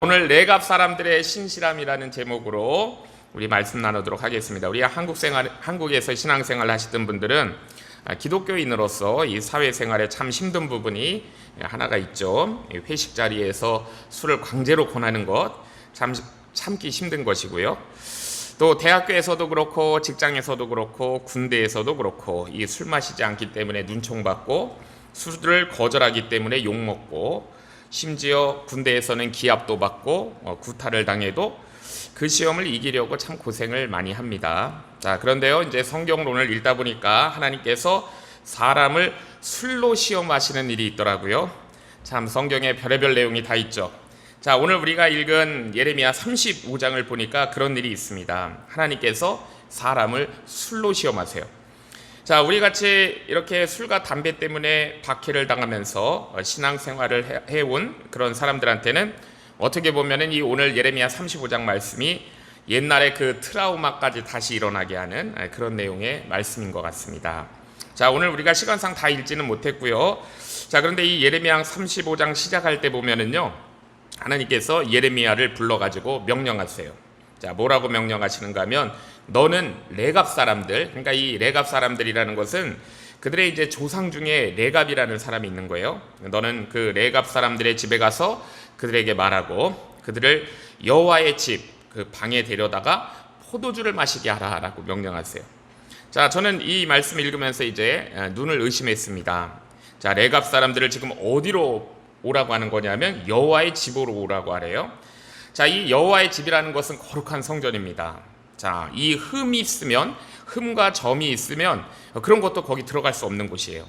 오늘 레갑 사람들의 신실함이라는 제목으로 우리 말씀 나누도록 하겠습니다. 우리 한국에서 신앙생활 하시던 분들은 기독교인으로서 이 사회생활에 참 힘든 부분이 하나가 있죠. 회식 자리에서 술을 강제로 권하는 것 참 참기 힘든 것이고요. 또 대학교에서도 그렇고 직장에서도 그렇고 군대에서도 그렇고 이 술 마시지 않기 때문에 눈총받고 술을 거절하기 때문에 욕먹고 심지어 군대에서는 기합도 받고 구타를 당해도 그 시험을 이기려고 참 고생을 많이 합니다. 자, 그런데요, 이제 성경론을 읽다 보니까 하나님께서 사람을 술로 시험하시는 일이 있더라고요. 참 성경에 별의별 내용이 다 있죠. 자, 오늘 우리가 읽은 예레미야 35장을 보니까 그런 일이 있습니다. 하나님께서 사람을 술로 시험하세요. 자, 우리 같이 이렇게 술과 담배 때문에 박해를 당하면서 신앙생활을 해온 그런 사람들한테는 어떻게 보면은 이 오늘 예레미야 35장 말씀이 옛날에 그 트라우마까지 다시 일어나게 하는 그런 내용의 말씀인 것 같습니다. 자, 오늘 우리가 시간상 다 읽지는 못했고요. 자, 그런데 이 예레미야 35장 시작할 때 보면은요, 하나님께서 예레미야를 불러가지고 명령하세요. 자, 뭐라고 명령하시는가 하면 너는 레갑 사람들, 그러니까 이 레갑 사람들이라는 것은 그들의 이제 조상 중에 레갑이라는 사람이 있는 거예요. 너는 그 레갑 사람들의 집에 가서 그들에게 말하고 그들을 여호와의 집 그 방에 데려다가 포도주를 마시게 하라라고 명령하세요. 자, 저는 이 말씀 읽으면서 이제 눈을 의심했습니다. 자, 레갑 사람들을 지금 어디로 오라고 하는 거냐면 여호와의 집으로 오라고 하래요. 자, 이 여호와의 집이라는 것은 거룩한 성전입니다. 자, 이 흠과 점이 있으면 그런 것도 거기 들어갈 수 없는 곳이에요.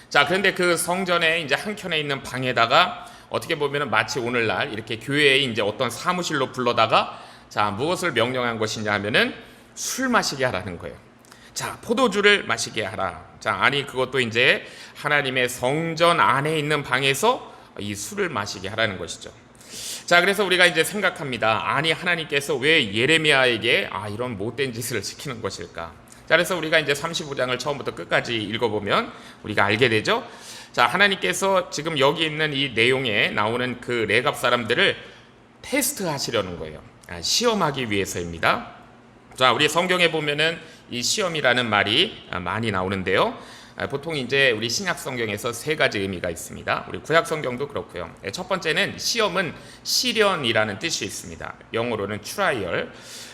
자, 그런데 그 성전에 이제 한켠에 있는 방에다가 어떻게 보면은 마치 오늘날 이렇게 교회에 이제 어떤 사무실로 불러다가 자, 무엇을 명령한 것이냐 하면은 술 마시게 하라는 거예요. 자, 포도주를 마시게 하라. 자, 아니 그것도 이제 하나님의 성전 안에 있는 방에서 이 술을 마시게 하라는 것이죠. 자, 그래서 우리가 이제 생각합니다. 아니 하나님께서 왜 예레미야에게 이런 못된 짓을 시키는 것일까? 자, 그래서 우리가 이제 35장을 처음부터 끝까지 읽어보면 우리가 알게 되죠. 자, 하나님께서 지금 여기 있는 이 내용에 나오는 그 레갑 사람들을 테스트하시려는 거예요. 시험하기 위해서입니다. 자, 우리 성경에 보면은 이 시험이라는 말이 많이 나오는데요. 보통 이제 우리 신약 성경에서 세 가지 의미가 있습니다. 우리 구약 성경도 그렇고요. 첫 번째는 시험은 시련이라는 뜻이 있습니다. 영어로는 트라이얼.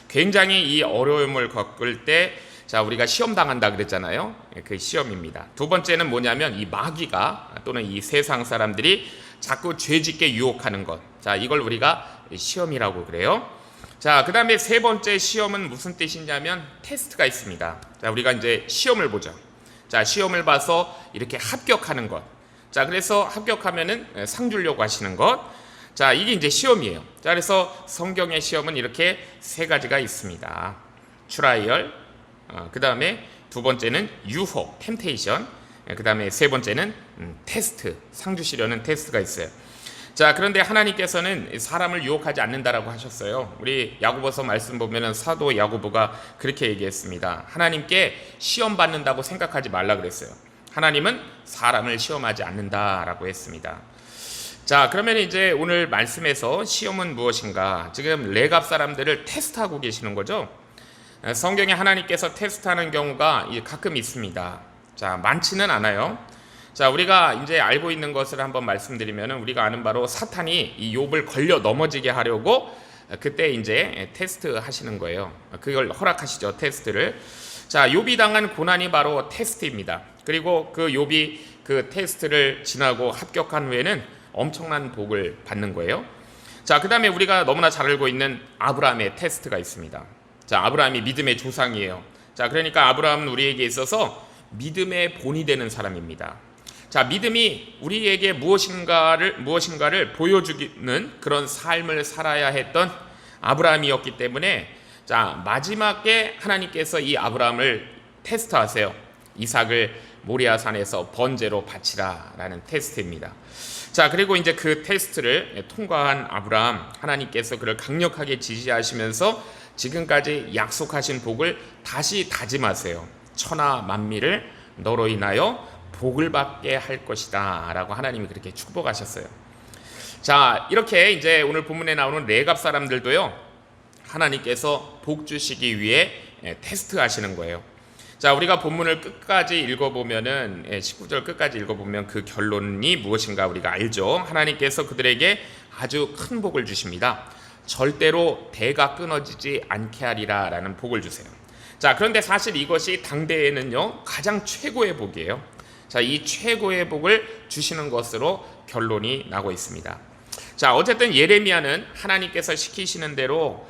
굉장히 이 어려움을 겪을 때 자, 우리가 시험 당한다 그랬잖아요. 그 시험입니다. 두 번째는 뭐냐면 이 마귀가 또는 이 세상 사람들이 자꾸 죄짓게 유혹하는 것. 자, 이걸 우리가 시험이라고 그래요. 자, 그 다음에 세 번째 시험은 무슨 뜻이냐면 테스트가 있습니다. 자, 우리가 이제 시험을 보죠. 자, 시험을 봐서 이렇게 합격하는 것. 자, 그래서 합격하면은 상 주려고 하시는 것. 자, 이게 이제 시험이에요. 자, 그래서 성경의 시험은 이렇게 세 가지가 있습니다. 트라이얼, 그 다음에 두 번째는 유혹, 템테이션, 그 다음에 세 번째는 테스트, 상 주시려는 테스트가 있어요. 자, 그런데 하나님께서는 사람을 유혹하지 않는다라고 하셨어요. 우리 야고보서 말씀 보면은 사도 야고보가 그렇게 얘기했습니다. 하나님께 시험 받는다고 생각하지 말라 그랬어요. 하나님은 사람을 시험하지 않는다라고 했습니다. 자, 그러면 이제 오늘 말씀에서 시험은 무엇인가? 지금 레갑 사람들을 테스트하고 계시는 거죠. 성경에 하나님께서 테스트하는 경우가 가끔 있습니다. 자, 많지는 않아요. 자, 우리가 이제 알고 있는 것을 한번 말씀드리면은 우리가 아는 바로 사탄이 이 욥을 걸려 넘어지게 하려고 그때 이제 테스트 하시는 거예요. 그걸 허락하시죠, 테스트를. 자, 욥이 당한 고난이 바로 테스트입니다. 그리고 그 욥이 그 테스트를 지나고 합격한 후에는 엄청난 복을 받는 거예요. 자, 그 다음에 우리가 너무나 잘 알고 있는 아브라함의 테스트가 있습니다. 자, 아브라함이 믿음의 조상이에요. 자, 그러니까 아브라함은 우리에게 있어서 믿음의 본이 되는 사람입니다. 자, 믿음이 우리에게 무엇인가를 보여주는 그런 삶을 살아야 했던 아브라함이었기 때문에 자, 마지막에 하나님께서 이 아브라함을 테스트하세요. 이삭을 모리아산에서 번제로 바치라 라는 테스트입니다. 자, 그리고 이제 그 테스트를 통과한 아브라함, 하나님께서 그를 강력하게 지지하시면서 지금까지 약속하신 복을 다시 다짐하세요. 천하 만민을 너로 인하여 복을 받게 할 것이다 라고 하나님이 그렇게 축복하셨어요. 자, 이렇게 이제 오늘 본문에 나오는 레갑 사람들도요, 하나님께서 복 주시기 위해 테스트 하시는 거예요. 자, 우리가 본문을 끝까지 읽어보면은 19절 끝까지 읽어보면 그 결론이 무엇인가 우리가 알죠. 하나님께서 그들에게 아주 큰 복을 주십니다. 절대로 대가 끊어지지 않게 하리라 라는 복을 주세요. 자, 그런데 사실 이것이 당대에는요 가장 최고의 복이에요. 자, 이 최고의 복을 주시는 것으로 결론이 나고 있습니다. 자, 어쨌든 예레미야는 하나님께서 시키시는 대로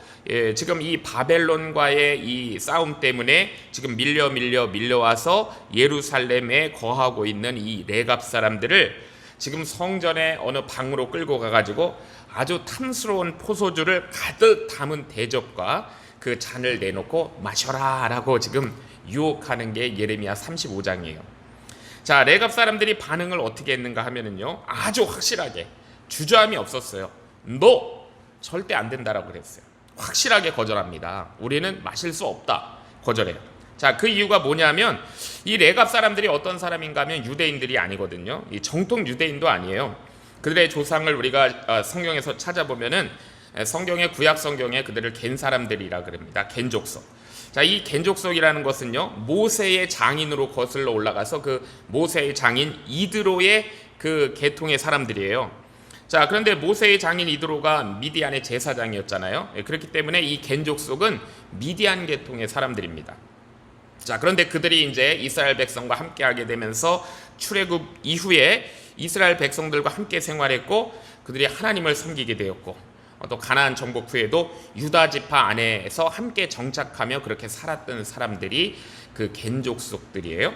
지금 이 바벨론과의 이 싸움 때문에 지금 밀려와서 예루살렘에 거하고 있는 이 레갑 사람들을 지금 성전의 어느 방으로 끌고 가가지고 아주 탐스러운 포도주를 가득 담은 대접과 그 잔을 내놓고 마셔라 라고 지금 유혹하는 게 예레미야 35장이에요. 자, 레갑 사람들이 반응을 어떻게 했는가 하면은요, 아주 확실하게 주저함이 없었어요. 너 절대 안 된다라고 그랬어요. 확실하게 거절합니다. 우리는 마실 수 없다. 거절해요. 자, 그 이유가 뭐냐면 이 레갑 사람들이 어떤 사람인가 하면 유대인들이 아니거든요. 이 정통 유대인도 아니에요. 그들의 조상을 우리가 성경에서 찾아보면은 성경의 구약 성경에 그들을 겐 사람들이라 그럽니다. 겐족속. 자, 이 겐족속이라는 것은요, 모세의 장인으로 거슬러 올라가서 그 모세의 장인 이드로의 그 계통의 사람들이에요. 자, 그런데 모세의 장인 이드로가 미디안의 제사장이었잖아요. 그렇기 때문에 이 겐족속은 미디안 계통의 사람들입니다. 자, 그런데 그들이 이제 이스라엘 백성과 함께하게 되면서 출애굽 이후에 이스라엘 백성들과 함께 생활했고 그들이 하나님을 섬기게 되었고 또 가나안 정복 후에도 유다 지파 안에서 함께 정착하며 그렇게 살았던 사람들이 그 겐족속들이에요.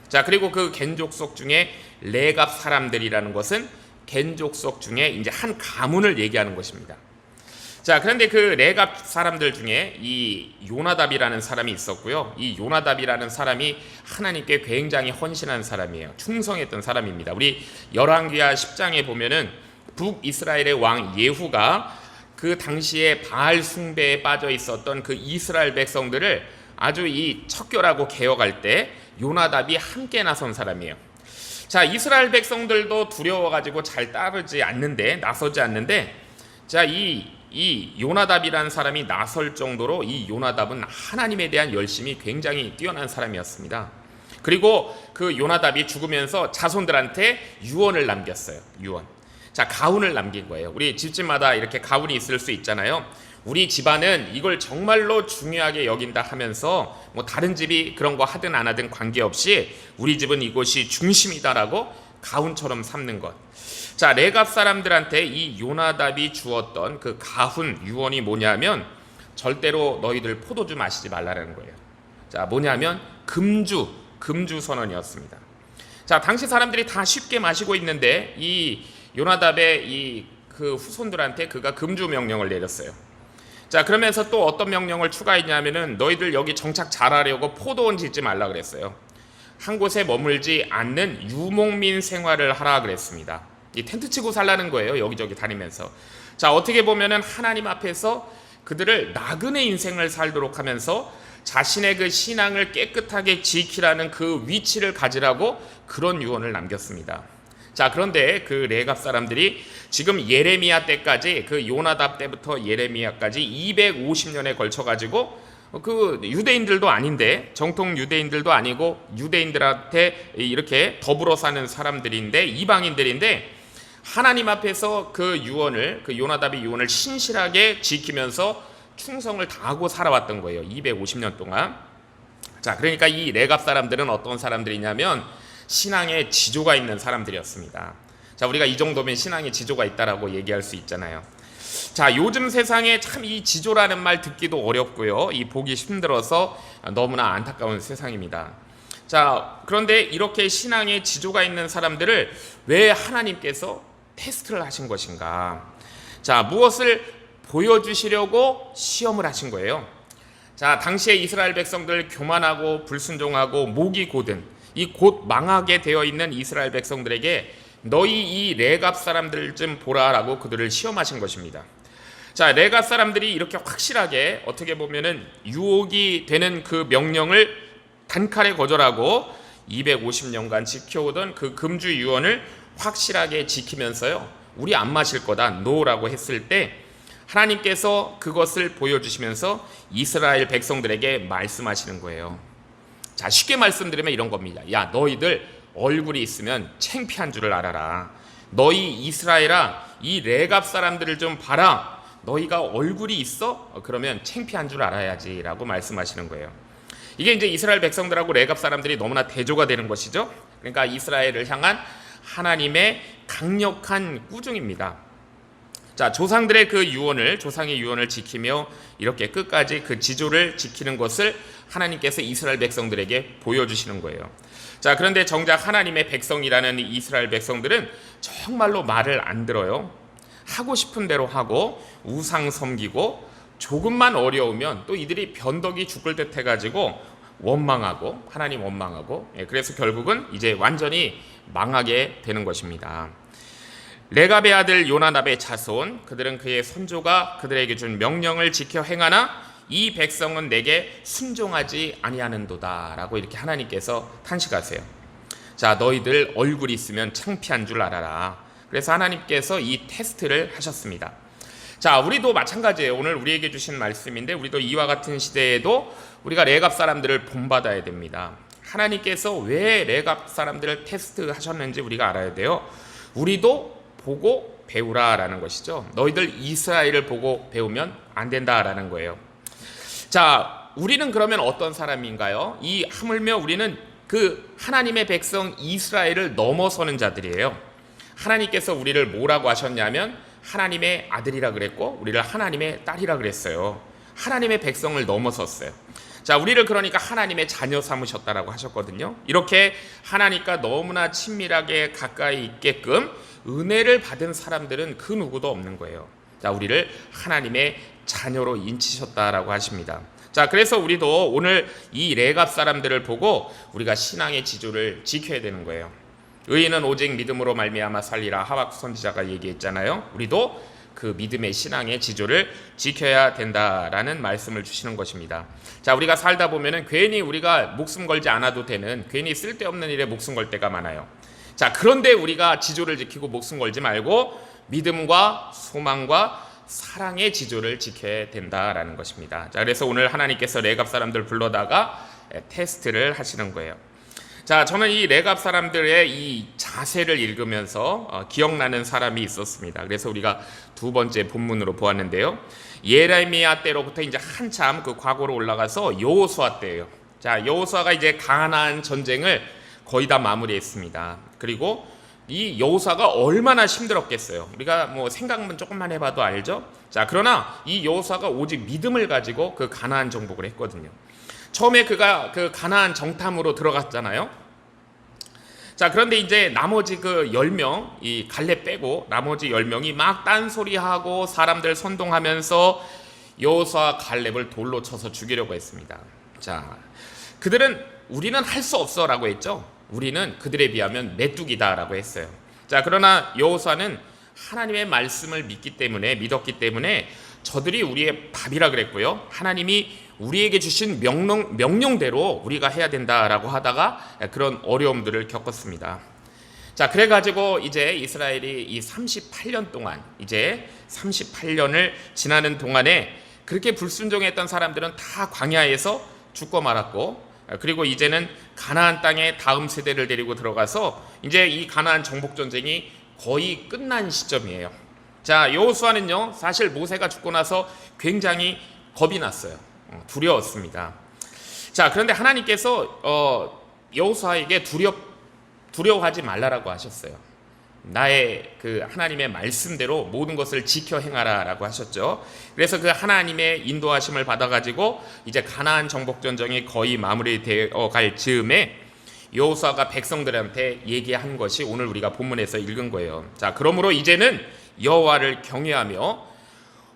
자, 그리고 그 겐족속 중에 레갑 사람들이라는 것은 겐족속 중에 이제 한 가문을 얘기하는 것입니다. 자, 그런데 그 레갑 사람들 중에 이 요나답이라는 사람이 있었고요. 이 요나답이라는 사람이 하나님께 굉장히 헌신한 사람이에요. 충성했던 사람입니다. 우리 열왕기하 10장에 보면은 북이스라엘의 왕 예후가 그 당시에 바알 숭배에 빠져 있었던 그 이스라엘 백성들을 아주 이 척결하고 개혁할 때 요나답이 함께 나선 사람이에요. 자, 이스라엘 백성들도 두려워가지고 잘 나서지 않는데, 자, 이 요나답이라는 사람이 나설 정도로 이 요나답은 하나님에 대한 열심이 굉장히 뛰어난 사람이었습니다. 그리고 그 요나답이 죽으면서 자손들한테 유언을 남겼어요. 유언. 자, 가훈을 남긴 거예요. 우리 집집마다 이렇게 가훈이 있을 수 있잖아요. 우리 집안은 이걸 정말로 중요하게 여긴다 하면서 뭐 다른 집이 그런 거 하든 안 하든 관계없이 우리 집은 이것이 중심이다라고 가훈처럼 삼는 것. 자, 레갑 사람들한테 이 요나답이 주었던 그 가훈 유언이 뭐냐면 절대로 너희들 포도주 마시지 말라는 거예요. 자, 뭐냐면 금주 선언이었습니다. 자, 당시 사람들이 다 쉽게 마시고 있는데 이 요나답의 이 그 후손들한테 그가 금주 명령을 내렸어요. 자, 그러면서 또 어떤 명령을 추가했냐면은 너희들 여기 정착 잘하려고 포도원 짓지 말라 그랬어요. 한 곳에 머물지 않는 유목민 생활을 하라 그랬습니다. 이 텐트 치고 살라는 거예요. 여기저기 다니면서. 자, 어떻게 보면은 하나님 앞에서 그들을 나그네 인생을 살도록 하면서 자신의 그 신앙을 깨끗하게 지키라는 그 위치를 가지라고 그런 유언을 남겼습니다. 자, 그런데 그 레갑 사람들이 지금 예레미야 때까지 그 요나답 때부터 예레미야까지 250년에 걸쳐 가지고 그 유대인들도 아닌데 정통 유대인들도 아니고 유대인들한테 이렇게 더불어 사는 사람들인데 이방인들인데 하나님 앞에서 그 유언을 그 요나답의 유언을 신실하게 지키면서 충성을 다하고 살아왔던 거예요. 250년 동안. 자, 그러니까 이 레갑 사람들은 어떤 사람들이냐면 신앙에 지조가 있는 사람들이었습니다. 자, 우리가 이 정도면 신앙에 지조가 있다라고 얘기할 수 있잖아요. 자, 요즘 세상에 참 이 지조라는 말 듣기도 어렵고요. 이 보기 힘들어서 너무나 안타까운 세상입니다. 자, 그런데 이렇게 신앙에 지조가 있는 사람들을 왜 하나님께서 테스트를 하신 것인가? 자, 무엇을 보여주시려고 시험을 하신 거예요. 자, 당시에 이스라엘 백성들 교만하고 불순종하고 목이 고든 이 곧 망하게 되어 있는 이스라엘 백성들에게 너희 이 레갑 사람들 좀 보라라고 그들을 시험하신 것입니다. 자, 레갑 사람들이 이렇게 확실하게 어떻게 보면은 유혹이 되는 그 명령을 단칼에 거절하고 250년간 지켜오던 그 금주 유언을 확실하게 지키면서요, 우리 안 마실 거다 노라고 했을 때 하나님께서 그것을 보여주시면서 이스라엘 백성들에게 말씀하시는 거예요. 자, 쉽게 말씀드리면 이런 겁니다. 야, 너희들 얼굴이 있으면 창피한 줄을 알아라. 너희 이스라엘아, 이 레갑 사람들을 좀 봐라. 너희가 얼굴이 있어? 그러면 창피한 줄 알아야지 라고 말씀하시는 거예요. 이게 이제 이스라엘 백성들하고 레갑 사람들이 너무나 대조가 되는 것이죠. 그러니까 이스라엘을 향한 하나님의 강력한 꾸중입니다. 자, 조상들의 그 유언을, 조상의 유언을 지키며 이렇게 끝까지 그 지조를 지키는 것을 하나님께서 이스라엘 백성들에게 보여주시는 거예요. 자, 그런데 정작 하나님의 백성이라는 이스라엘 백성들은 정말로 말을 안 들어요. 하고 싶은 대로 하고 우상 섬기고 조금만 어려우면 또 이들이 변덕이 죽을 듯 해가지고 원망하고 하나님 원망하고, 그래서 결국은 이제 완전히 망하게 되는 것입니다. 레갑의 아들 요나답의 자손, 그들은 그의 선조가 그들에게 준 명령을 지켜 행하나 이 백성은 내게 순종하지 아니하는도다 라고 이렇게 하나님께서 탄식하세요. 자, 너희들 얼굴이 있으면 창피한 줄 알아라. 그래서 하나님께서 이 테스트를 하셨습니다. 자, 우리도 마찬가지예요. 오늘 우리에게 주신 말씀인데 우리도 이와 같은 시대에도 우리가 레갑 사람들을 본받아야 됩니다. 하나님께서 왜 레갑 사람들을 테스트하셨는지 우리가 알아야 돼요. 우리도 보고 배우라라는 것이죠. 너희들 이스라엘을 보고 배우면 안 된다라는 거예요. 자, 우리는 그러면 어떤 사람인가요? 이 하물며 우리는 그 하나님의 백성 이스라엘을 넘어서는 자들이에요. 하나님께서 우리를 뭐라고 하셨냐면 하나님의 아들이라 그랬고 우리를 하나님의 딸이라 그랬어요. 하나님의 백성을 넘어섰어요. 자, 우리를 그러니까 하나님의 자녀 삼으셨다라고 하셨거든요. 이렇게 하나님과 너무나 친밀하게 가까이 있게끔 은혜를 받은 사람들은 그 누구도 없는 거예요. 자, 우리를 하나님의 자녀로 인치셨다라고 하십니다. 자, 그래서 우리도 오늘 이 레갑 사람들을 보고 우리가 신앙의 지조를 지켜야 되는 거예요. 의인은 오직 믿음으로 말미암아 살리라 하박국 선지자가 얘기했잖아요. 우리도 그 믿음의 신앙의 지조를 지켜야 된다라는 말씀을 주시는 것입니다. 자, 우리가 살다 보면은 괜히 우리가 목숨 걸지 않아도 되는 괜히 쓸데없는 일에 목숨 걸 때가 많아요. 자, 그런데 우리가 지조를 지키고 목숨 걸지 말고 믿음과 소망과 사랑의 지조를 지켜야 된다라는 것입니다. 자, 그래서 오늘 하나님께서 레갑 사람들 불러다가 테스트를 하시는 거예요. 자, 저는 이 레갑 사람들의 이 자세를 읽으면서 기억나는 사람이 있었습니다. 그래서 우리가 두 번째 본문으로 보았는데요. 예레미야 때로부터 이제 한참 그 과거로 올라가서 여호수아 때예요. 자, 여호수아가 이제 가나안 전쟁을 거의 다 마무리했습니다. 그리고 이 여호수아가 얼마나 힘들었겠어요. 우리가 뭐 생각만 조금만 해봐도 알죠. 자, 그러나 이 여호수아가 오직 믿음을 가지고 그 가나안 정복을 했거든요. 처음에 그가 그 가나안 정탐으로 들어갔잖아요. 자, 그런데 이제 나머지 그 10명, 이 갈렙 빼고 나머지 10명이 막 딴소리하고 사람들 선동하면서 여호수아 갈렙을 돌로 쳐서 죽이려고 했습니다. 자, 그들은 우리는 할 수 없어 라고 했죠. 우리는 그들에 비하면 메뚜기다라고 했어요. 자, 그러나 여호수아는 하나님의 말씀을 믿었기 때문에 저들이 우리의 밥이라 그랬고요. 하나님이 우리에게 주신 명령대로 우리가 해야 된다라고 하다가 그런 어려움들을 겪었습니다. 자, 그래가지고 이제 이스라엘이 이 38년 동안 이제 38년을 지나는 동안에 그렇게 불순종했던 사람들은 다 광야에서 죽고 말았고, 그리고 이제는 가나안 땅에 다음 세대를 데리고 들어가서 이제 이 가나안 정복 전쟁이 거의 끝난 시점이에요. 자, 여호수아는요 사실 모세가 죽고 나서 굉장히 겁이 났어요. 두려웠습니다. 자, 그런데 하나님께서 여호수아에게 두려워하지 말라라고 하셨어요. 나의 그 하나님의 말씀대로 모든 것을 지켜 행하라라고 하셨죠. 그래서 그 하나님의 인도하심을 받아가지고 이제 가나안 정복 전쟁이 거의 마무리되어 갈 즈음에 여호수아가 백성들한테 얘기한 것이 오늘 우리가 본문에서 읽은 거예요. 자, 그러므로 이제는 여호와를 경외하며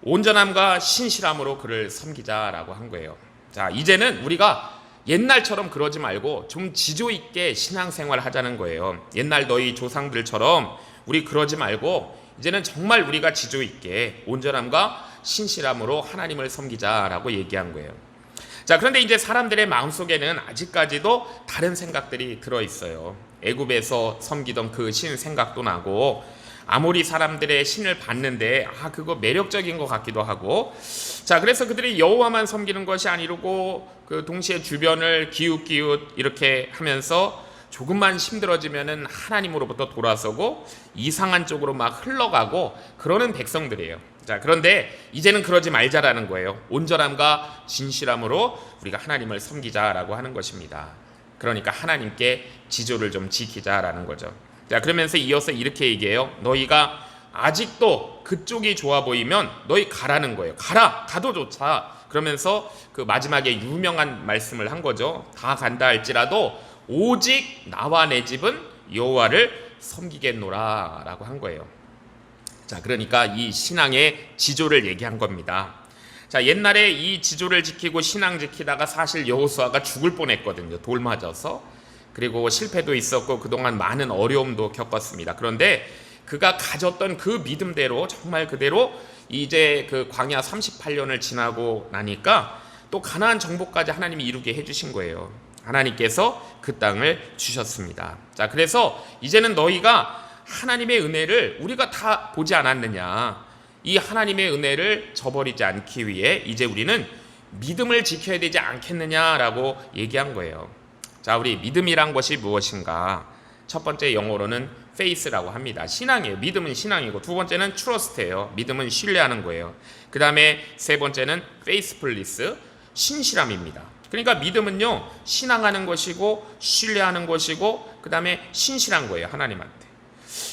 온전함과 신실함으로 그를 섬기자라고 한 거예요. 자, 이제는 우리가 옛날처럼 그러지 말고 좀 지조 있게 신앙생활 하자는 거예요. 옛날 너희 조상들처럼 우리 그러지 말고 이제는 정말 우리가 지조 있게 온전함과 신실함으로 하나님을 섬기자라고 얘기한 거예요. 자, 그런데 이제 사람들의 마음속에는 아직까지도 다른 생각들이 들어 있어요. 애굽에서 섬기던 그 신 생각도 나고 아모리 사람들의 신을 봤는데 그거 매력적인 것 같기도 하고, 자 그래서 그들이 여호와만 섬기는 것이 아니고 그 동시에 주변을 기웃기웃 이렇게 하면서 조금만 힘들어지면은 하나님으로부터 돌아서고 이상한 쪽으로 막 흘러가고 그러는 백성들이에요. 자 그런데 이제는 그러지 말자라는 거예요. 온전함과 진실함으로 우리가 하나님을 섬기자라고 하는 것입니다. 그러니까 하나님께 지조를 좀 지키자라는 거죠. 자 그러면서 이어서 이렇게 얘기해요. 너희가 아직도 그쪽이 좋아 보이면 너희 가라는 거예요. 가도 좋다. 그러면서 그 마지막에 유명한 말씀을 한 거죠. 다 간다 할지라도 오직 나와 내 집은 여호와를 섬기겠노라 라고 한 거예요. 자 그러니까 이 신앙의 지조를 얘기한 겁니다. 자 옛날에 이 지조를 지키고 신앙 지키다가 사실 여호수아가 죽을 뻔했거든요. 돌 맞아서. 그리고 실패도 있었고 그동안 많은 어려움도 겪었습니다. 그런데 그가 가졌던 그 믿음대로 정말 그대로 이제 그 광야 38년을 지나고 나니까 또 가나안 정복까지 하나님이 이루게 해주신 거예요. 하나님께서 그 땅을 주셨습니다. 자 그래서 이제는 너희가 하나님의 은혜를 우리가 다 보지 않았느냐, 이 하나님의 은혜를 저버리지 않기 위해 이제 우리는 믿음을 지켜야 되지 않겠느냐라고 얘기한 거예요. 자 우리 믿음이란 것이 무엇인가? 첫 번째 영어로는 faith라고 합니다. 신앙이에요. 믿음은 신앙이고, 두 번째는 trust예요. 믿음은 신뢰하는 거예요. 그 다음에 세 번째는 faithfulness, 신실함입니다. 그러니까 믿음은요 신앙하는 것이고 신뢰하는 것이고 그 다음에 신실한 거예요, 하나님한테.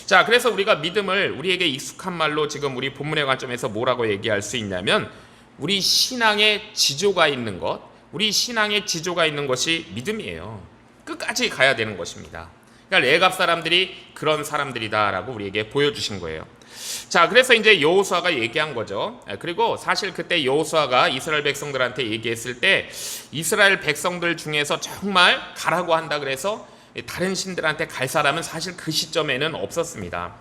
자 그래서 우리가 믿음을 우리에게 익숙한 말로 지금 우리 본문의 관점에서 뭐라고 얘기할 수 있냐면, 우리 신앙의 지조가 있는 것, 우리 신앙의 지조가 있는 것이 믿음이에요. 끝까지 가야 되는 것입니다. 그러니까 레갑 사람들이 그런 사람들이다라고 우리에게 보여주신 거예요. 자 그래서 이제 여호수아가 얘기한 거죠. 그리고 사실 그때 여호수아가 이스라엘 백성들한테 얘기했을 때 이스라엘 백성들 중에서 정말 가라고 한다 그래서 다른 신들한테 갈 사람은 사실 그 시점에는 없었습니다.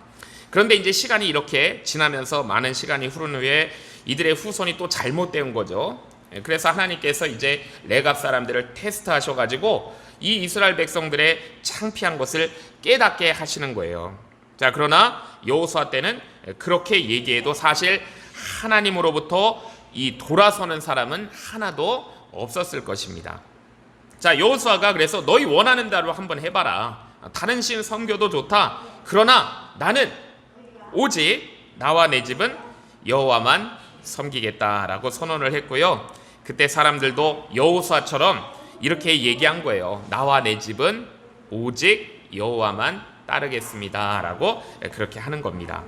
그런데 이제 시간이 이렇게 지나면서 많은 시간이 흐른 후에 이들의 후손이 또 잘못된 거죠. 그래서 하나님께서 이제 레갑 사람들을 테스트하셔가지고 이 이스라엘 백성들의 창피한 것을 깨닫게 하시는 거예요. 자 그러나 여호수아 때는 그렇게 얘기해도 사실 하나님으로부터 이 돌아서는 사람은 하나도 없었을 것입니다. 자 여호수아가 그래서 너희 원하는 대로 한번 해봐라. 다른 신 섬겨도 좋다. 그러나 나는 오직 나와 내 집은 여호와만 섬기겠다라고 선언을 했고요. 그때 사람들도 여호수아처럼 이렇게 얘기한 거예요. 나와 내 집은 오직 여호와만 따르겠습니다 라고 그렇게 하는 겁니다.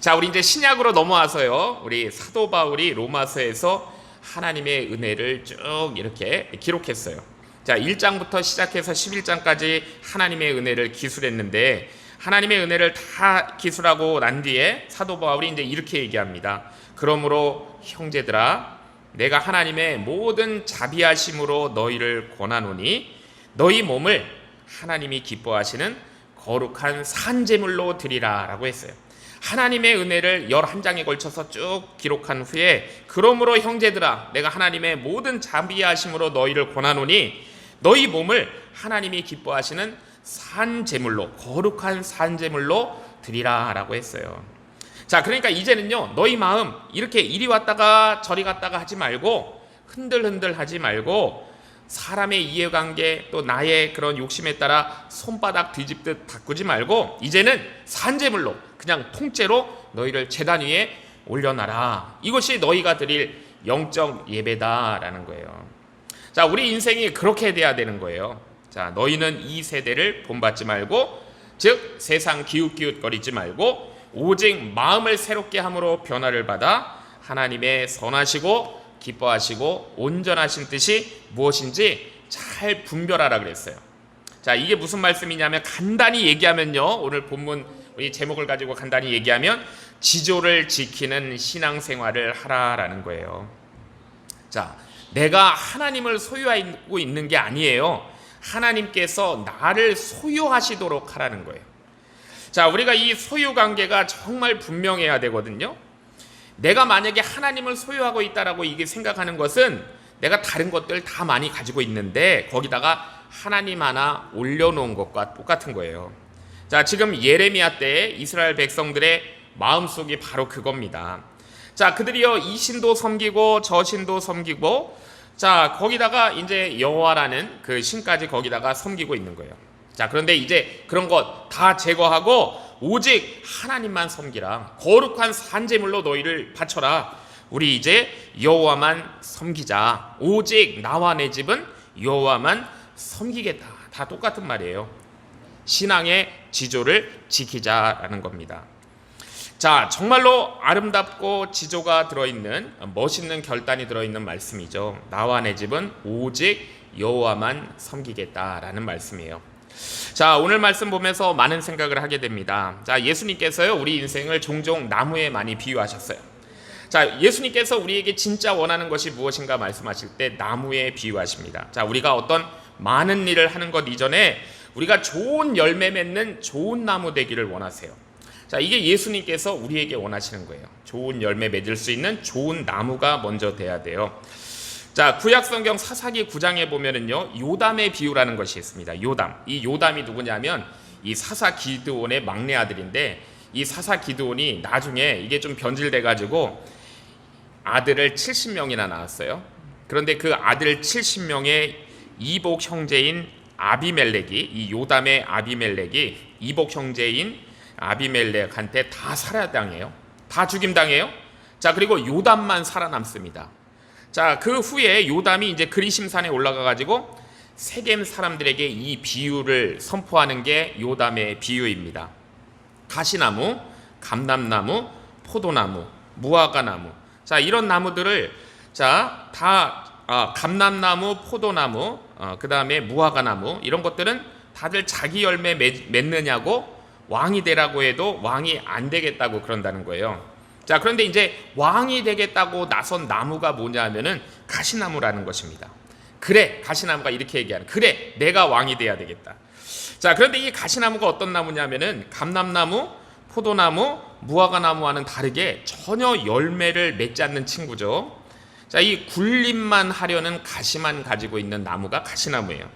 자 우리 이제 신약으로 넘어와서요, 우리 사도 바울이 로마서에서 하나님의 은혜를 쭉 이렇게 기록했어요. 자 1장부터 시작해서 11장까지 하나님의 은혜를 기술했는데, 하나님의 은혜를 다 기술하고 난 뒤에 사도 바울이 이제 이렇게 얘기합니다. 그러므로 형제들아, 내가 하나님의 모든 자비하심으로 너희를 권하노니 너희 몸을 하나님이 기뻐하시는 거룩한 산제물로 드리라 라고 했어요. 하나님의 은혜를 11장에 걸쳐서 쭉 기록한 후에, 그러므로 형제들아, 내가 하나님의 모든 자비하심으로 너희를 권하노니 너희 몸을 하나님이 기뻐하시는 산제물로, 거룩한 산제물로 드리라 라고 했어요. 자 그러니까 이제는요 너희 마음 이렇게 이리 왔다가 저리 갔다가 하지 말고, 흔들흔들 하지 말고, 사람의 이해관계 또 나의 그런 욕심에 따라 손바닥 뒤집듯 바꾸지 말고, 이제는 산제물로 그냥 통째로 너희를 제단 위에 올려놔라. 이것이 너희가 드릴 영적 예배다라는 거예요. 자 우리 인생이 그렇게 돼야 되는 거예요. 자 너희는 이 세대를 본받지 말고, 즉 세상 기웃기웃거리지 말고 오직 마음을 새롭게 함으로 변화를 받아 하나님의 선하시고 기뻐하시고 온전하신 뜻이 무엇인지 잘 분별하라 그랬어요. 자 이게 무슨 말씀이냐면, 간단히 얘기하면요, 오늘 본문 우리 제목을 가지고 간단히 얘기하면 지조를 지키는 신앙생활을 하라라는 거예요. 자 내가 하나님을 소유하고 있는 게 아니에요. 하나님께서 나를 소유하시도록 하라는 거예요. 자 우리가 이 소유 관계가 정말 분명해야 되거든요. 내가 만약에 하나님을 소유하고 있다라고 이게 생각하는 것은 내가 다른 것들 다 많이 가지고 있는데 거기다가 하나님 하나 올려놓은 것과 똑같은 거예요. 자, 지금 예레미야 때 이스라엘 백성들의 마음속이 바로 그겁니다. 자, 그들이요 이 신도 섬기고 저 신도 섬기고, 자, 거기다가 이제 여호와라는 그 신까지 거기다가 섬기고 있는 거예요. 자, 그런데 이제 그런 것 다 제거하고 오직 하나님만 섬기라. 거룩한 산제물로 너희를 바쳐라. 우리 이제 여호와만 섬기자. 오직 나와 내 집은 여호와만 섬기겠다. 다 똑같은 말이에요. 신앙의 지조를 지키자라는 겁니다. 자, 정말로 아름답고 지조가 들어있는, 멋있는 결단이 들어있는 말씀이죠. 나와 내 집은 오직 여호와만 섬기겠다라는 말씀이에요. 자, 오늘 말씀 보면서 많은 생각을 하게 됩니다. 자, 예수님께서요 우리 인생을 종종 나무에 많이 비유하셨어요. 자, 예수님께서 우리에게 진짜 원하는 것이 무엇인가 말씀하실 때 나무에 비유하십니다. 자, 우리가 어떤 많은 일을 하는 것 이전에 우리가 좋은 열매 맺는 좋은 나무 되기를 원하세요. 자, 이게 예수님께서 우리에게 원하시는 거예요. 좋은 열매 맺을 수 있는 좋은 나무가 먼저 돼야 돼요. 자, 구약성경 사사기 9장에 보면은요 요담의 비유라는 것이 있습니다. 요담. 이 요담이 누구냐면 이 사사 기드온의 막내 아들인데, 이 사사 기드온이 나중에 이게 좀 변질돼 가지고 아들을 70명이나 낳았어요. 그런데 그 아들 70명의 이복 형제인 아비멜렉이, 이 요담의 아비멜렉이 이복 형제인 아비멜렉한테 다 살해당해요. 다 죽임당해요. 자, 그리고 요담만 살아남습니다. 자, 그 후에 요담이 이제 그리심산에 올라가 가지고 세겜 사람들에게 이 비유를 선포하는 게 요담의 비유입니다. 가시나무, 감람나무, 포도나무, 무화과나무. 자, 이런 나무들을 자, 다 감람나무, 포도나무, 그 다음에 무화과나무, 이런 것들은 다들 자기 열매 맺느냐고 왕이 되라고 해도 왕이 안 되겠다고 그런다는 거예요. 자, 그런데 이제 왕이 되겠다고 나선 나무가 뭐냐 하면은 가시나무라는 것입니다. 그래, 가시나무가 이렇게 얘기하는, 그래, 내가 왕이 돼야 되겠다. 자, 그런데 이 가시나무가 어떤 나무냐면은 감람나무, 포도나무, 무화과나무와는 다르게 전혀 열매를 맺지 않는 친구죠. 자, 이 굴림만 하려는 가시만 가지고 있는 나무가 가시나무예요.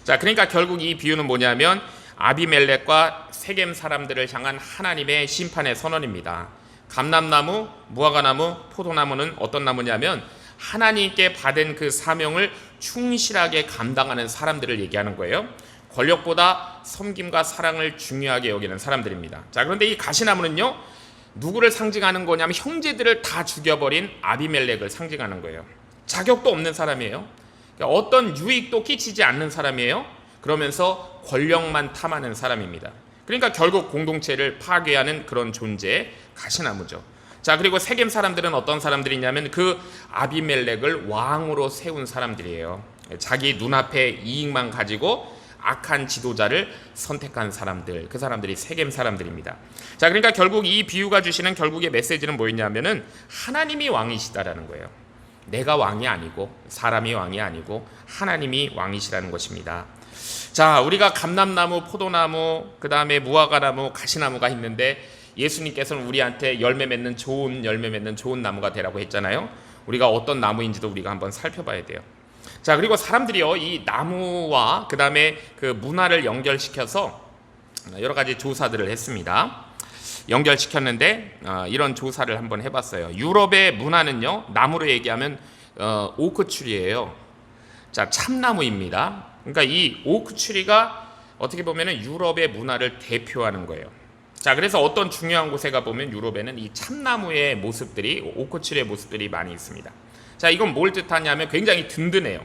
자, 그러니까 결국 이 비유는 뭐냐면 아비멜렉과 세겜 사람들을 향한 하나님의 심판의 선언입니다. 감람나무, 무화과나무, 포도나무는 어떤 나무냐면 하나님께 받은 그 사명을 충실하게 감당하는 사람들을 얘기하는 거예요. 권력보다 섬김과 사랑을 중요하게 여기는 사람들입니다. 자, 그런데 이 가시나무는요 누구를 상징하는 거냐면 형제들을 다 죽여버린 아비멜렉을 상징하는 거예요. 자격도 없는 사람이에요. 그러니까 어떤 유익도 끼치지 않는 사람이에요. 그러면서 권력만 탐하는 사람입니다. 그러니까 결국 공동체를 파괴하는 그런 존재, 가시나무죠. 자, 그리고 세겜 사람들은 어떤 사람들이냐면 그 아비멜렉을 왕으로 세운 사람들이에요. 자기 눈앞에 이익만 가지고 악한 지도자를 선택한 사람들, 그 사람들이 세겜 사람들입니다. 자, 그러니까 결국 이 비유가 주시는 결국의 메시지는 뭐였냐면은 하나님이 왕이시다라는 거예요. 내가 왕이 아니고 사람이 왕이 아니고 하나님이 왕이시라는 것입니다. 자, 우리가 감람나무, 포도나무, 그 다음에 무화과나무, 가시나무가 있는데 예수님께서는 우리한테 열매 맺는 좋은 나무가 되라고 했잖아요. 우리가 어떤 나무인지도 우리가 한번 살펴봐야 돼요. 자, 그리고 사람들이요 이 나무와 그 다음에 그 문화를 연결시켜서 여러 가지 조사들을 했습니다. 연결시켰는데 이런 조사를 한번 해봤어요. 유럽의 문화는요 나무로 얘기하면 오크추리예요. 자, 참나무입니다. 그러니까 이 오크추리가 어떻게 보면은 유럽의 문화를 대표하는 거예요. 자, 그래서 어떤 중요한 곳에 가 보면 유럽에는 이 참나무의 모습들이, 오크추리의 모습들이 많이 있습니다. 자, 이건 뭘 뜻하냐면 굉장히 든든해요.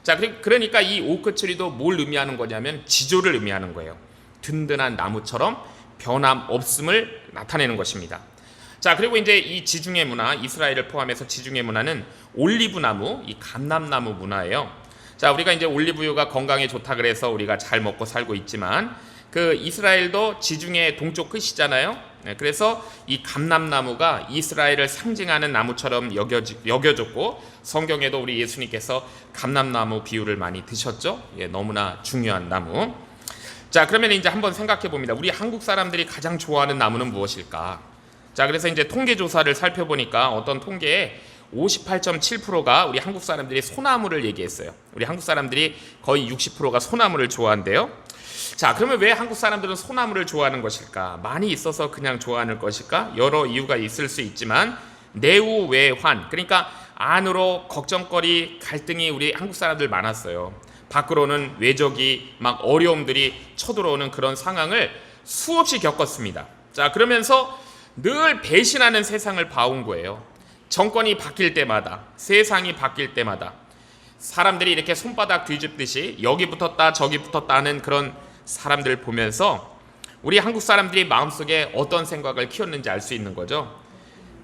자, 그러니까 이 오크추리도 뭘 의미하는 거냐면 지조를 의미하는 거예요. 든든한 나무처럼 변함없음을 나타내는 것입니다. 자, 그리고 이제 이 지중해 문화, 이스라엘을 포함해서 지중해 문화는 올리브나무, 이 감람나무 문화예요. 자, 우리가 이제 올리브유가 건강에 좋다 그래서 우리가 잘 먹고 살고 있지만 그 이스라엘도 지중해 동쪽 끝이잖아요. 그래서 이 감람나무가 이스라엘을 상징하는 나무처럼 여겨졌고 성경에도 우리 예수님께서 감람나무 비유를 많이 드셨죠. 예, 너무나 중요한 나무. 자, 그러면 이제 한번 생각해 봅니다. 우리 한국 사람들이 가장 좋아하는 나무는 무엇일까? 자, 그래서 이제 통계 조사를 살펴보니까 어떤 통계에 58.7%가 우리 한국 사람들이 소나무를 얘기했어요. 우리 한국 사람들이 거의 60%가 소나무를 좋아한대요. 자, 그러면 왜 한국 사람들은 소나무를 좋아하는 것일까? 많이 있어서 그냥 좋아하는 것일까? 여러 이유가 있을 수 있지만 내우외환, 그러니까 안으로 걱정거리, 갈등이 우리 한국 사람들 많았어요. 밖으로는 외적이 막 어려움들이 쳐들어오는 그런 상황을 수없이 겪었습니다. 자, 그러면서 늘 배신하는 세상을 봐온 거예요. 정권이 바뀔 때마다, 세상이 바뀔 때마다 사람들이 이렇게 손바닥 뒤집듯이 여기 붙었다 저기 붙었다 하는 그런 사람들 보면서 우리 한국 사람들이 마음속에 어떤 생각을 키웠는지 알 수 있는 거죠.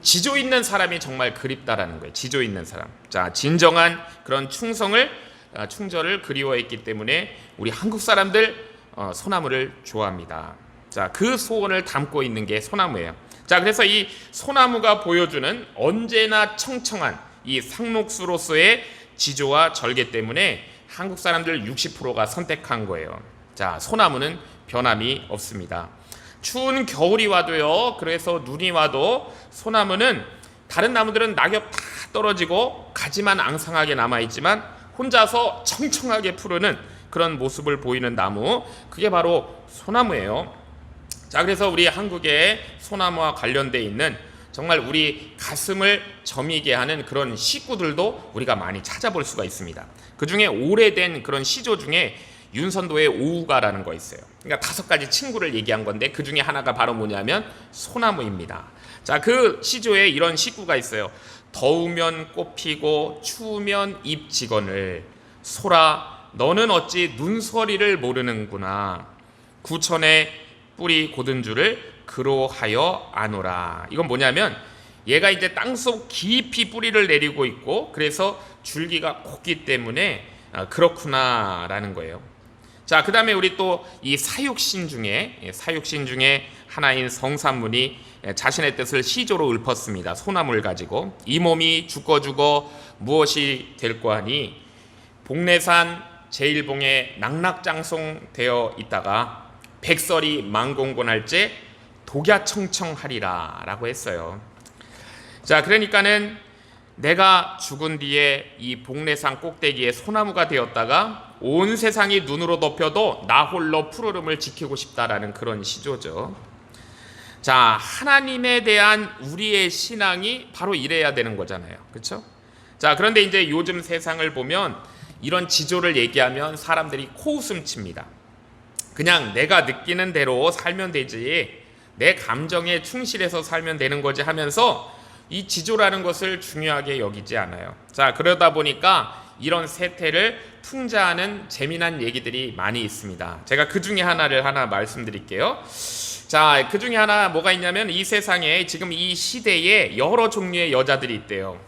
지조 있는 사람이 정말 그립다라는 거예요. 지조 있는 사람. 자, 진정한 그런 충절을 그리워했기 때문에 우리 한국 사람들 소나무를 좋아합니다. 자, 그 소원을 담고 있는 게 소나무예요. 자, 그래서 이 소나무가 보여주는 언제나 청청한 이 상록수로서의 지조와 절개 때문에 한국 사람들 60%가 선택한 거예요. 자, 소나무는 변함이 없습니다. 추운 겨울이 와도요, 그래서 눈이 와도 소나무는 다른 나무들은 낙엽 다 떨어지고 가지만 앙상하게 남아있지만 혼자서 청청하게 푸르는 그런 모습을 보이는 나무, 그게 바로 소나무예요. 자, 그래서 우리 한국의 소나무와 관련되어 있는 정말 우리 가슴을 저미게 하는 그런 시구들도 우리가 많이 찾아볼 수가 있습니다. 그 중에 오래된 그런 시조 중에 윤선도의 오우가라는 거 있어요. 그러니까 5가지 친구를 얘기한 건데 그 중에 하나가 바로 뭐냐면 소나무입니다. 자, 그 시조에 이런 시구가 있어요. 더우면 꽃 피고 추우면 잎 지거늘, 소라 너는 어찌 눈서리를 모르는구나, 구천에 뿌리 고든 줄을 그로하여 아노라. 이건 뭐냐면 얘가 이제 땅속 깊이 뿌리를 내리고 있고 그래서 줄기가 곱기 때문에 그렇구나라는 거예요. 자, 그 다음에 우리 또 이 사육신 중에 하나인 성삼문이 자신의 뜻을 시조로 읊었습니다. 소나무를 가지고 이 몸이 죽어 무엇이 될꼬 하니 복례산 제일봉에 낙낙장송 되어 있다가 백설이 망공곤할 때 독야청청하리라 라고 했어요. 자, 그러니까는 내가 죽은 뒤에 이 복례산 꼭대기에 소나무가 되었다가 온 세상이 눈으로 덮여도 나 홀로 푸르름을 지키고 싶다라는 그런 시조죠. 자, 하나님에 대한 우리의 신앙이 바로 이래야 되는 거잖아요. 그렇죠? 자, 그런데 이제 요즘 세상을 보면 이런 지조를 얘기하면 사람들이 코웃음 칩니다. 그냥 내가 느끼는 대로 살면 되지, 내 감정에 충실해서 살면 되는 거지 하면서 이 지조라는 것을 중요하게 여기지 않아요. 자, 그러다 보니까 이런 세태를 풍자하는 재미난 얘기들이 많이 있습니다. 제가 그 중에 하나를 말씀드릴게요. 자, 그 중에 하나 뭐가 있냐면 이 세상에 지금 이 시대에 여러 종류의 여자들이 있대요.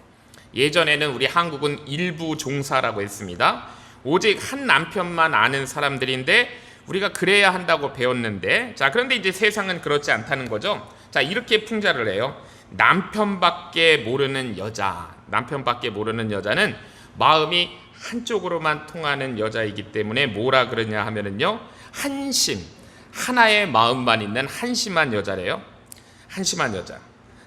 예전에는 우리 한국은 일부 종사라고 했습니다. 오직 한 남편만 아는 사람들인데 우리가 그래야 한다고 배웠는데, 자, 그런데 이제 세상은 그렇지 않다는 거죠. 자, 이렇게 풍자를 해요. 남편밖에 모르는 여자는 마음이 한쪽으로만 통하는 여자이기 때문에 뭐라 그러냐 하면은요, 하나의 마음만 있는 한심한 여자래요. 한심한 여자.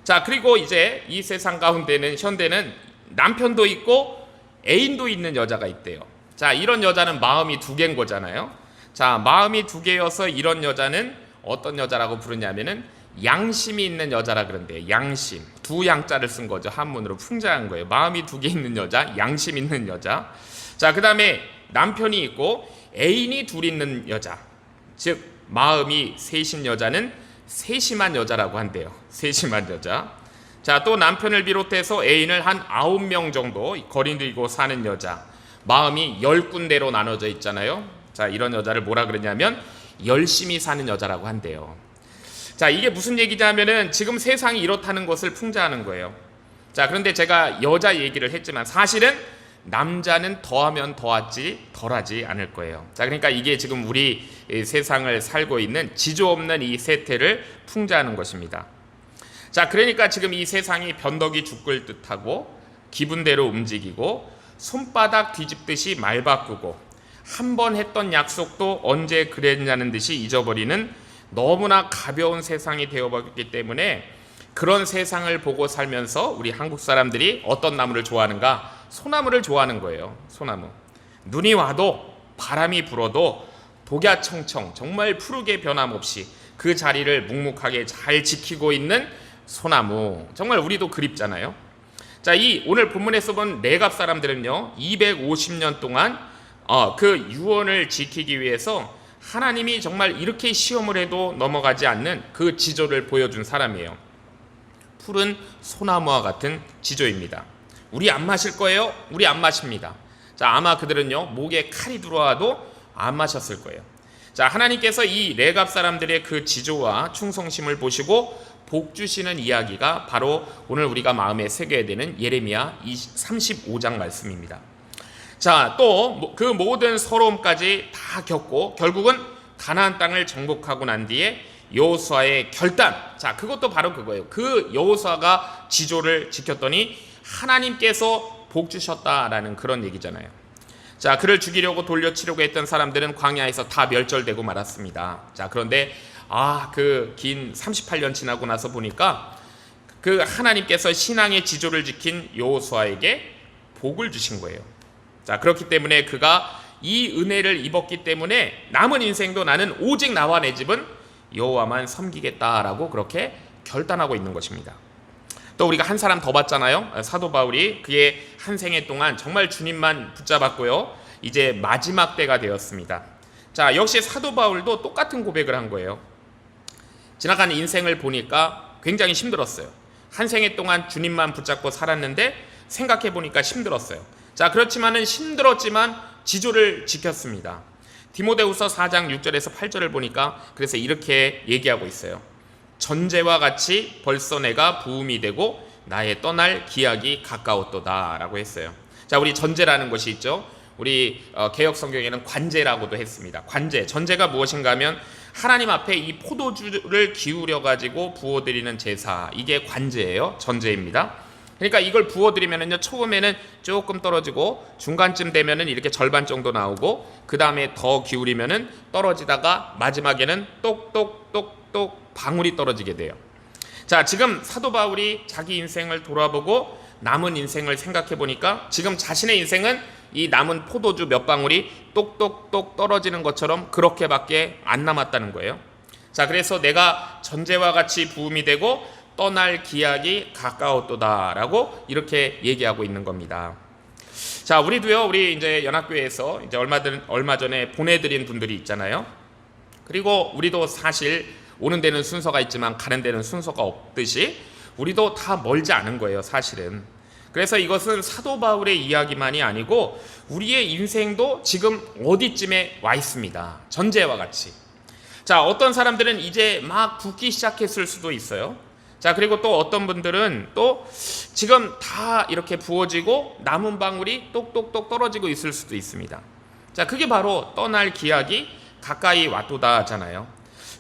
자, 그리고 이제 이 세상 가운데는 현대는 남편도 있고 애인도 있는 여자가 있대요. 자, 이런 여자는 마음이 2개인 거잖아요. 자, 마음이 2개여서 이런 여자는 어떤 여자라고 부르냐면은 양심이 있는 여자라 그런데, 양심, 2양자를 쓴 거죠. 한문으로 풍자한 거예요. 마음이 2개 있는 여자, 양심 있는 여자. 자, 그 다음에 남편이 있고 애인이 2 있는 여자, 즉 마음이 3인 여자는 세심한 여자라고 한대요. 세심한 여자. 자, 또 남편을 비롯해서 애인을 한 9명 정도 거리두고 사는 여자, 마음이 10군데로 나눠져 있잖아요. 자, 이런 여자를 뭐라 그러냐면 열심히 사는 여자라고 한대요. 자, 이게 무슨 얘기냐 하면은 지금 세상이 이렇다는 것을 풍자하는 거예요. 자, 그런데 제가 여자 얘기를 했지만 사실은 남자는 더하면 더하지 덜하지 않을 거예요. 자, 그러니까 이게 지금 우리 세상을 살고 있는 지조 없는 이 세태를 풍자하는 것입니다. 자, 그러니까 지금 이 세상이 변덕이 죽을 듯하고 기분대로 움직이고 손바닥 뒤집듯이 말 바꾸고 한 번 했던 약속도 언제 그랬냐는 듯이 잊어버리는 너무나 가벼운 세상이 되어버렸기 때문에 그런 세상을 보고 살면서 우리 한국 사람들이 어떤 나무를 좋아하는가? 소나무를 좋아하는 거예요. 소나무. 눈이 와도 바람이 불어도 독야청청 정말 푸르게 변함없이 그 자리를 묵묵하게 잘 지키고 있는 소나무, 정말 우리도 그립잖아요. 자, 이 오늘 본문에서 본 네갑 사람들은요 250년 동안 그 유언을 지키기 위해서 하나님이 정말 이렇게 시험을 해도 넘어가지 않는 그 지조를 보여준 사람이에요. 푸른 소나무와 같은 지조입니다. 우리 안 마실 거예요? 우리 안 마십니다. 자, 아마 그들은요 목에 칼이 들어와도 안 마셨을 거예요. 자, 하나님께서 이 레갑 사람들의 그 지조와 충성심을 보시고 복 주시는 이야기가 바로 오늘 우리가 마음에 새겨야 되는 예레미야 35장 말씀입니다. 자, 또 그 모든 서러움까지 다 겪고 결국은 가나안 땅을 정복하고 난 뒤에 여호수아의 결단, 자, 그것도 바로 그거예요. 그 여호수아가 지조를 지켰더니 하나님께서 복 주셨다라는 그런 얘기잖아요. 자, 그를 죽이려고 돌려치려고 했던 사람들은 광야에서 다 멸절되고 말았습니다. 자, 그런데 그 긴 38년 지나고 나서 보니까 그 하나님께서 신앙의 지조를 지킨 여호수아에게 복을 주신 거예요. 자, 그렇기 때문에 그가 이 은혜를 입었기 때문에 남은 인생도 나는 오직 나와 내 집은 여호와만 섬기겠다라고 그렇게 결단하고 있는 것입니다. 또 우리가 한 사람 더 봤잖아요. 사도 바울이 그의 한 생애 동안 정말 주님만 붙잡았고요. 이제 마지막 때가 되었습니다. 자, 역시 사도 바울도 똑같은 고백을 한 거예요. 지나가는 인생을 보니까 굉장히 힘들었어요. 한 생애 동안 주님만 붙잡고 살았는데 생각해 보니까 힘들었어요. 자, 그렇지만은 힘들었지만 지조를 지켰습니다. 디모데후서 4장 6절에서 8절을 보니까 그래서 이렇게 얘기하고 있어요. 전제와 같이 벌써 내가 부음이 되고 나의 떠날 기약이 가까웠도다 라고 했어요. 자, 우리 전제라는 것이 있죠. 우리 개역 성경에는 관제라고도 했습니다. 관제, 전제가 무엇인가 하면 하나님 앞에 이 포도주를 기울여 가지고 부어드리는 제사, 이게 관제예요. 전제입니다. 그러니까 이걸 부어드리면은요, 처음에는 조금 떨어지고 중간쯤 되면은 이렇게 절반 정도 나오고 그 다음에 더 기울이면은 떨어지다가 마지막에는 똑똑똑똑 방울이 떨어지게 돼요. 자, 지금 사도 바울이 자기 인생을 돌아보고 남은 인생을 생각해 보니까 지금 자신의 인생은 이 남은 포도주 몇 방울이 똑똑똑 떨어지는 것처럼 그렇게밖에 안 남았다는 거예요. 자, 그래서 내가 전제와 같이 부음이 되고 떠날 기약이 가까웠도다라고 이렇게 얘기하고 있는 겁니다. 자, 우리도요, 우리 이제 연합교회에서 이제 얼마 전에 보내드린 분들이 있잖아요. 그리고 우리도 사실 오는 데는 순서가 있지만 가는 데는 순서가 없듯이 우리도 다 멀지 않은 거예요, 사실은. 그래서 이것은 사도 바울의 이야기만이 아니고 우리의 인생도 지금 어디쯤에 와 있습니다. 전제와 같이. 자, 어떤 사람들은 이제 막 붓기 시작했을 수도 있어요. 자, 그리고 또 어떤 분들은 또 지금 다 이렇게 부어지고 남은 방울이 똑똑똑 떨어지고 있을 수도 있습니다. 자, 그게 바로 떠날 기약이 가까이 왔도다잖아요.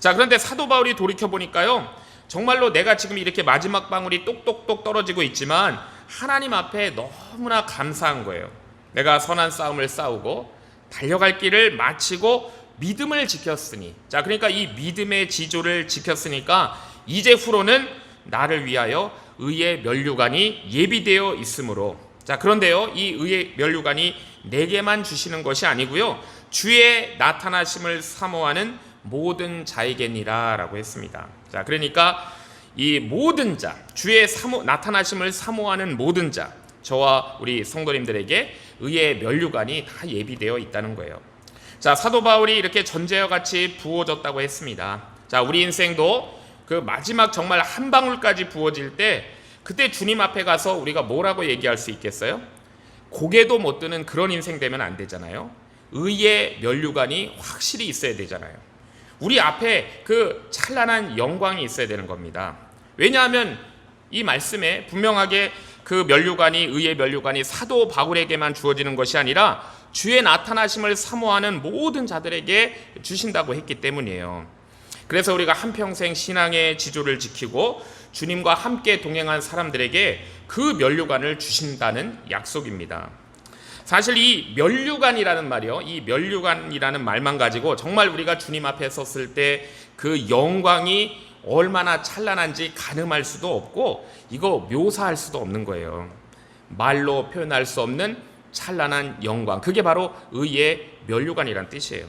자, 그런데 사도 바울이 돌이켜보니까요, 정말로 내가 지금 이렇게 마지막 방울이 똑똑똑 떨어지고 있지만 하나님 앞에 너무나 감사한 거예요. 내가 선한 싸움을 싸우고 달려갈 길을 마치고 믿음을 지켰으니, 자, 그러니까 이 믿음의 지조를 지켰으니까 이제 후로는 나를 위하여 의의 면류관이 예비되어 있으므로, 자, 그런데요, 이 의의 면류관이 내게만 주시는 것이 아니고요, 주의 나타나심을 사모하는 모든 자에게니라 라고 했습니다. 자, 그러니까 이 모든 자, 주의 나타나심을 사모하는 모든 자, 저와 우리 성도님들에게 의의 면류관이 다 예비되어 있다는 거예요. 자, 사도 바울이 이렇게 전제와 같이 부어졌다고 했습니다. 자, 우리 인생도 그 마지막 정말 한 방울까지 부어질 때 그때 주님 앞에 가서 우리가 뭐라고 얘기할 수 있겠어요? 고개도 못 드는 그런 인생 되면 안 되잖아요. 의의 면류관이 확실히 있어야 되잖아요. 우리 앞에 그 찬란한 영광이 있어야 되는 겁니다. 왜냐하면 이 말씀에 분명하게 그 면류관이, 의의 면류관이 사도 바울에게만 주어지는 것이 아니라 주의 나타나심을 사모하는 모든 자들에게 주신다고 했기 때문이에요. 그래서 우리가 한평생 신앙의 지조를 지키고 주님과 함께 동행한 사람들에게 그 면류관을 주신다는 약속입니다. 사실 이 면류관이라는 말이요, 이 면류관이라는 말만 가지고 정말 우리가 주님 앞에 섰을 때 그 영광이 얼마나 찬란한지 가늠할 수도 없고 이거 묘사할 수도 없는 거예요. 말로 표현할 수 없는 찬란한 영광, 그게 바로 의의 면류관이란 뜻이에요.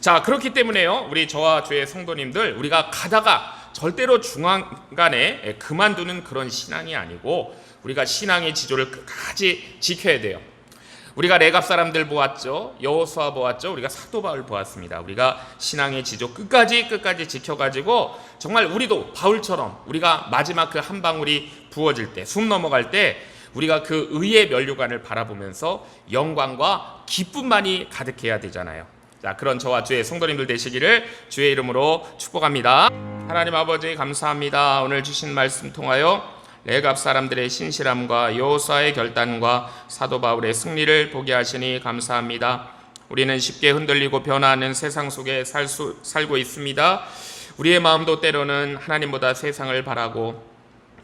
자, 그렇기 때문에요, 우리 저와 주의 성도님들, 우리가 가다가 절대로 중간에 그만두는 그런 신앙이 아니고 우리가 신앙의 지조를 끝까지 지켜야 돼요. 우리가 레갑 사람들 보았죠, 여호수아 보았죠, 우리가 사도 바울 보았습니다. 우리가 신앙의 지조 끝까지 지켜가지고 정말 우리도 바울처럼 우리가 마지막 그 한 방울이 부어질 때, 숨 넘어갈 때 우리가 그 의의 면류관을 바라보면서 영광과 기쁨만이 가득해야 되잖아요. 자, 그런 저와 주의 성도님들 되시기를 주의 이름으로 축복합니다. 하나님 아버지 감사합니다. 오늘 주신 말씀 통하여 레갑 사람들의 신실함과 여호수아의 결단과 사도 바울의 승리를 보게 하시니 감사합니다. 우리는 쉽게 흔들리고 변화하는 세상 속에 살고 있습니다. 우리의 마음도 때로는 하나님보다 세상을 바라고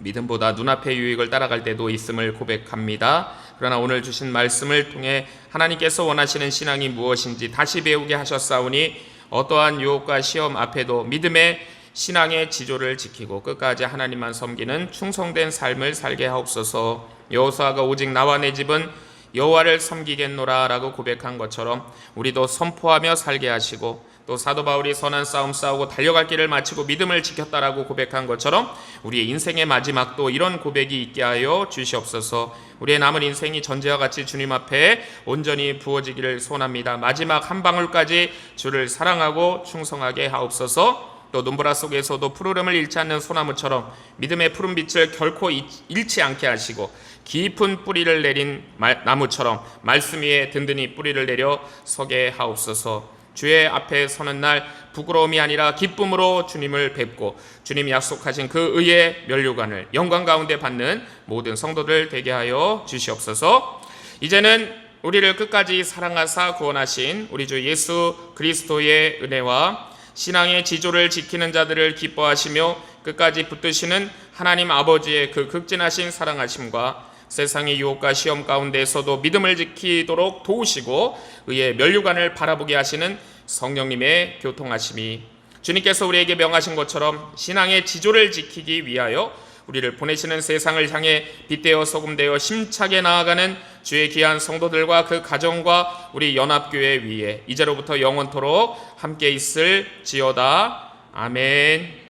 믿음보다 눈앞의 유익을 따라갈 때도 있음을 고백합니다. 그러나 오늘 주신 말씀을 통해 하나님께서 원하시는 신앙이 무엇인지 다시 배우게 하셨사오니 어떠한 유혹과 시험 앞에도 믿음의 신앙의 지조를 지키고 끝까지 하나님만 섬기는 충성된 삶을 살게 하옵소서. 여호수아가 오직 나와 내 집은 여호와를 섬기겠노라 라고 고백한 것처럼 우리도 선포하며 살게 하시고, 또 사도 바울이 선한 싸움 싸우고 달려갈 길을 마치고 믿음을 지켰다라고 고백한 것처럼 우리의 인생의 마지막도 이런 고백이 있게 하여 주시옵소서. 우리의 남은 인생이 전제와 같이 주님 앞에 온전히 부어지기를 소원합니다. 마지막 한 방울까지 주를 사랑하고 충성하게 하옵소서. 또 눈보라 속에서도 푸르름을 잃지 않는 소나무처럼 믿음의 푸른 빛을 결코 잃지 않게 하시고, 깊은 뿌리를 내린 나무처럼 말씀 위에 든든히 뿌리를 내려 서게 하옵소서. 주의 앞에 서는 날 부끄러움이 아니라 기쁨으로 주님을 뵙고 주님이 약속하신 그 의의 면류관을 영광 가운데 받는 모든 성도들 되게 하여 주시옵소서. 이제는 우리를 끝까지 사랑하사 구원하신 우리 주 예수 그리스도의 은혜와 신앙의 지조를 지키는 자들을 기뻐하시며 끝까지 붙드시는 하나님 아버지의 그 극진하신 사랑하심과 세상의 유혹과 시험 가운데서도 믿음을 지키도록 도우시고 의의 면류관을 바라보게 하시는 성령님의 교통하심이, 주님께서 우리에게 명하신 것처럼 신앙의 지조를 지키기 위하여 우리를 보내시는 세상을 향해 빛되어 소금되어 힘차게 나아가는 주의 귀한 성도들과 그 가정과 우리 연합교회 위에 이제로부터 영원토록 함께 있을지어다. 아멘.